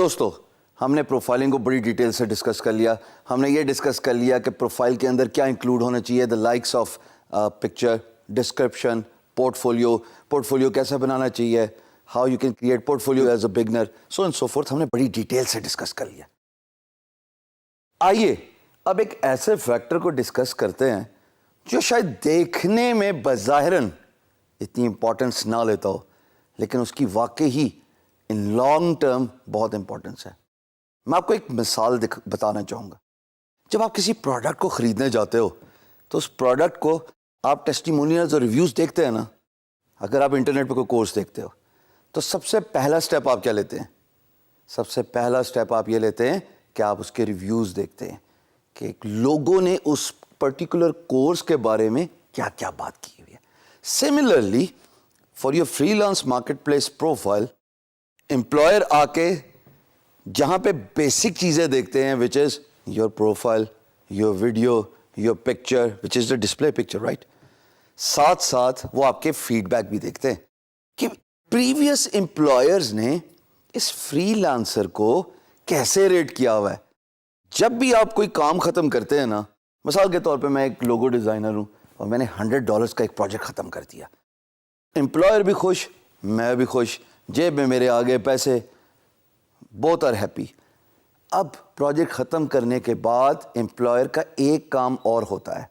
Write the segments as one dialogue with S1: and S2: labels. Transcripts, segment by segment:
S1: دوستو ہم نے پروفائلنگ کو بڑی ڈیٹیل سے ڈسکس کر لیا. ہم نے یہ ڈسکس کر لیا کہ پروفائل کے اندر کیا انکلوڈ ہونا چاہیے, the likes of picture, description, portfolio کیسے بنانا چاہیے, how you can create portfolio as a beginner, so and so forth. ہم نے بڑی ڈیٹیل سے ڈسکس کر لیا. آئیے اب ایک ایسے فیکٹر کو ڈسکس کرتے ہیں جو شاید دیکھنے میں بظاہراً اتنی امپورٹنس نہ لیتا ہو, لیکن اس کی واقعی ان لانگ ٹرم بہت امپورٹنس ہے. میں آپ کو ایک مثال بتانا چاہوں گا. جب آپ کسی پروڈکٹ کو خریدنے جاتے ہو تو اس پروڈکٹ کو آپ ٹیسٹیمونیلز اور ریویوز دیکھتے ہیں نا. اگر آپ انٹرنیٹ پہ کوئی کورس دیکھتے ہو تو سب سے پہلا سٹیپ آپ کیا لیتے ہیں؟ سب سے پہلا سٹیپ آپ یہ لیتے ہیں کہ آپ اس کے ریویوز دیکھتے ہیں کہ لوگوں نے اس پرٹیکولر کورس کے بارے میں کیا کیا بات کی ہوئی ہے. Similarly for your freelance marketplace profile, employer آ کے جہاں پہ بیسک چیزیں دیکھتے ہیں which is your profile, your video, your picture which is the display picture, right. ساتھ ساتھ وہ آپ کے فیڈ بیک بھی دیکھتے ہیں کہ پریویس امپلائرز نے اس فری لانسر کو کیسے ریٹ کیا ہوا ہے. جب بھی آپ کوئی کام ختم کرتے ہیں نا, مثال کے طور پہ میں ایک لوگو ڈیزائنر ہوں اور میں نے $100 کا ایک پروجیکٹ ختم کر دیا, امپلائر بھی خوش, میں بھی خوش, جیب میں میرے آگے پیسے, بوتھ آر ہیپی. اب پروجیکٹ ختم کرنے کے بعد امپلائر کا ایک کام اور ہوتا ہے,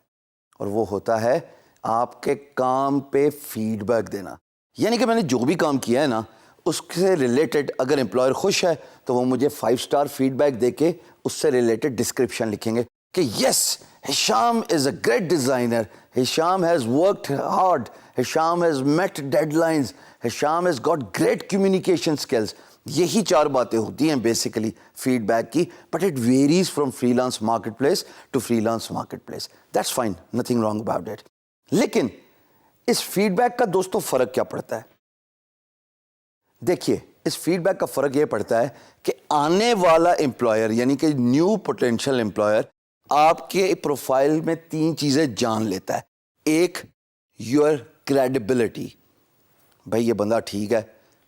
S1: اور وہ ہوتا ہے آپ کے کام پہ فیڈ بیک دینا. یعنی کہ میں نے جو بھی کام کیا ہے نا اس سے ریلیٹڈ اگر امپلائر خوش ہے تو وہ مجھے 5 اسٹار فیڈ بیک دے کے اس سے ریلیٹڈ ڈسکرپشن لکھیں گے کہ yes Hisham is a great designer, Hisham has worked hard, Hisham has met deadlines, Hisham has got great communication skills. یہی 4 باتیں ہوتی ہیں بیسیکلی فیڈ بیک کی, but it varies from freelance marketplace to freelance marketplace. That's fine, nothing wrong about it. لیکن اس feed back کا دوستوں فرق کیا پڑتا ہے؟ دیکھیے اس فیڈ بیک کا فرق یہ پڑتا ہے کہ آنے والا امپلائر یعنی کہ نیو پوٹینشیل امپلائر آپ کے پروفائل میں 3 چیزیں جان لیتا ہے. ایک, یور کریڈیبلٹی, بھائی یہ بندہ ٹھیک ہے,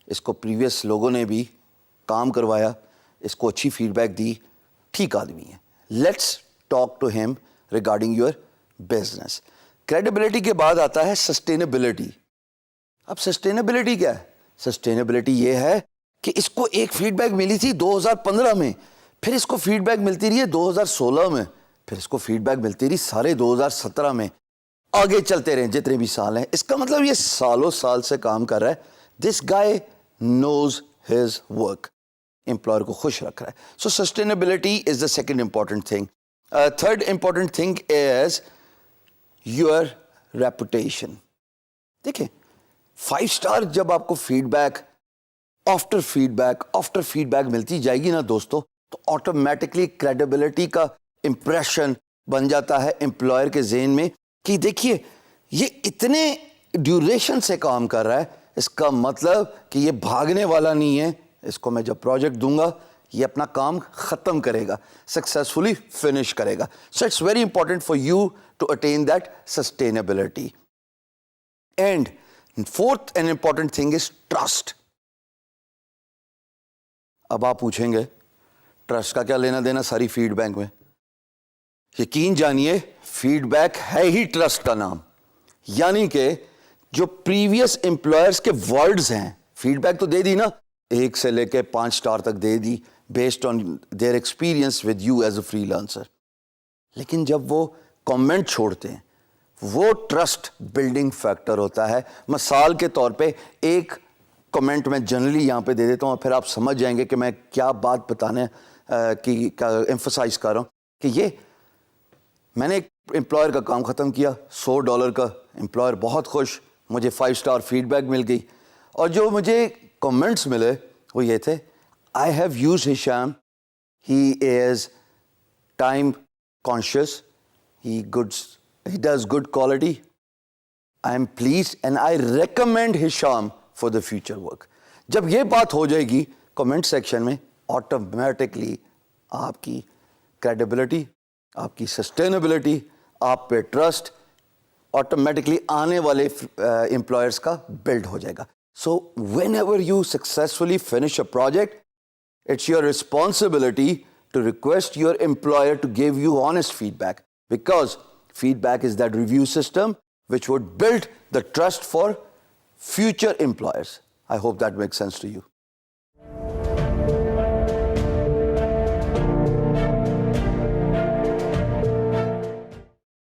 S1: اس کو پریویس لوگوں نے بھی کام کروایا, اس کو اچھی فیڈ بیک دی, ٹھیک آدمی ہے, let's talk to him regarding your business. Credibility کے بعد آتا ہے سسٹینیبلٹی. اب سسٹینیبلٹی کیا ہے؟ سسٹینیبلٹی یہ ہے کہ اس کو ایک فیڈ بیک ملی تھی 2015 میں, پھر اس کو فیڈ بیک ملتی رہی ہے 2016 میں, پھر اس کو فیڈ بیک ملتی رہی سارے 2017 میں, آگے چلتے رہیں جتنے بھی سال ہیں. اس کا مطلب یہ سالوں سال سے کام کر رہا ہے. This guy knows his work, employer کو خوش رکھ رہا ہے. So sustainability is the second important thing. Third important thing is your reputation. دیکھیں 5 اسٹار جب آپ کو feedback after feedback ملتی جائے گی نا دوستو, تو آٹومیٹکلی کریڈیبلٹی کا امپریشن بن جاتا ہے امپلائر کے ذہن میں کہ دیکھیے یہ اتنے ڈیوریشن سے کام کر رہا ہے, اس کا مطلب کہ یہ بھاگنے والا نہیں ہے, اس کو میں جب پروجیکٹ دوں گا یہ اپنا کام ختم کرے گا, سکسیسفلی فنش کرے گا. So it's very important for you to attain that sustainability. And fourth and important thing is trust. اب آپ پوچھیں گے ٹرسٹ کا کیا لینا دینا ساری فیڈ بیک میں؟ یقین جانیے فیڈ بیک ہے ہی ٹرسٹ کا نام. یعنی کہ جو پریویس امپلائرز کے ورڈز ہیں, فیڈ بیک تو دے دی نا, 1 سے لے کے 5 اسٹار تک دے دی based on their experience with you as a فری لانسر, لیکن جب وہ کامنٹ چھوڑتے ہیں وہ ٹرسٹ بلڈنگ فیکٹر ہوتا ہے. مثال کے طور پہ ایک کمنٹ میں جنرلی یہاں پہ دے دیتا ہوں اور پھر آپ سمجھ جائیں گے کہ میں کیا بات بتانے کی ایمفسائز کر رہا ہوں. کہ یہ میں نے ایک امپلائر کا کام ختم کیا, $100 کا, امپلائر بہت خوش, مجھے 5 اسٹار فیڈ بیک مل گئی, اور جو مجھے کمنٹس ملے وہ یہ تھے, I have use Hisham, he is time conscious, he does good quality, I am pleased and I recommend Hisham for the future work. جب یہ بات ہو جائے گی کمنٹ سیکشن میں, آٹومیٹکلی آپ کی کریڈیبلٹی, آپ کی سسٹینیبلٹی, آپ پہ ٹرسٹ آٹومیٹکلی آنے والے امپلائرس کا بلڈ ہو جائے گا. So whenever you successfully finish a project, It's your responsibility to request your employer to give you honest feedback, because feedback is that review system which would build the trust for future employers. I hope that makes sense to you.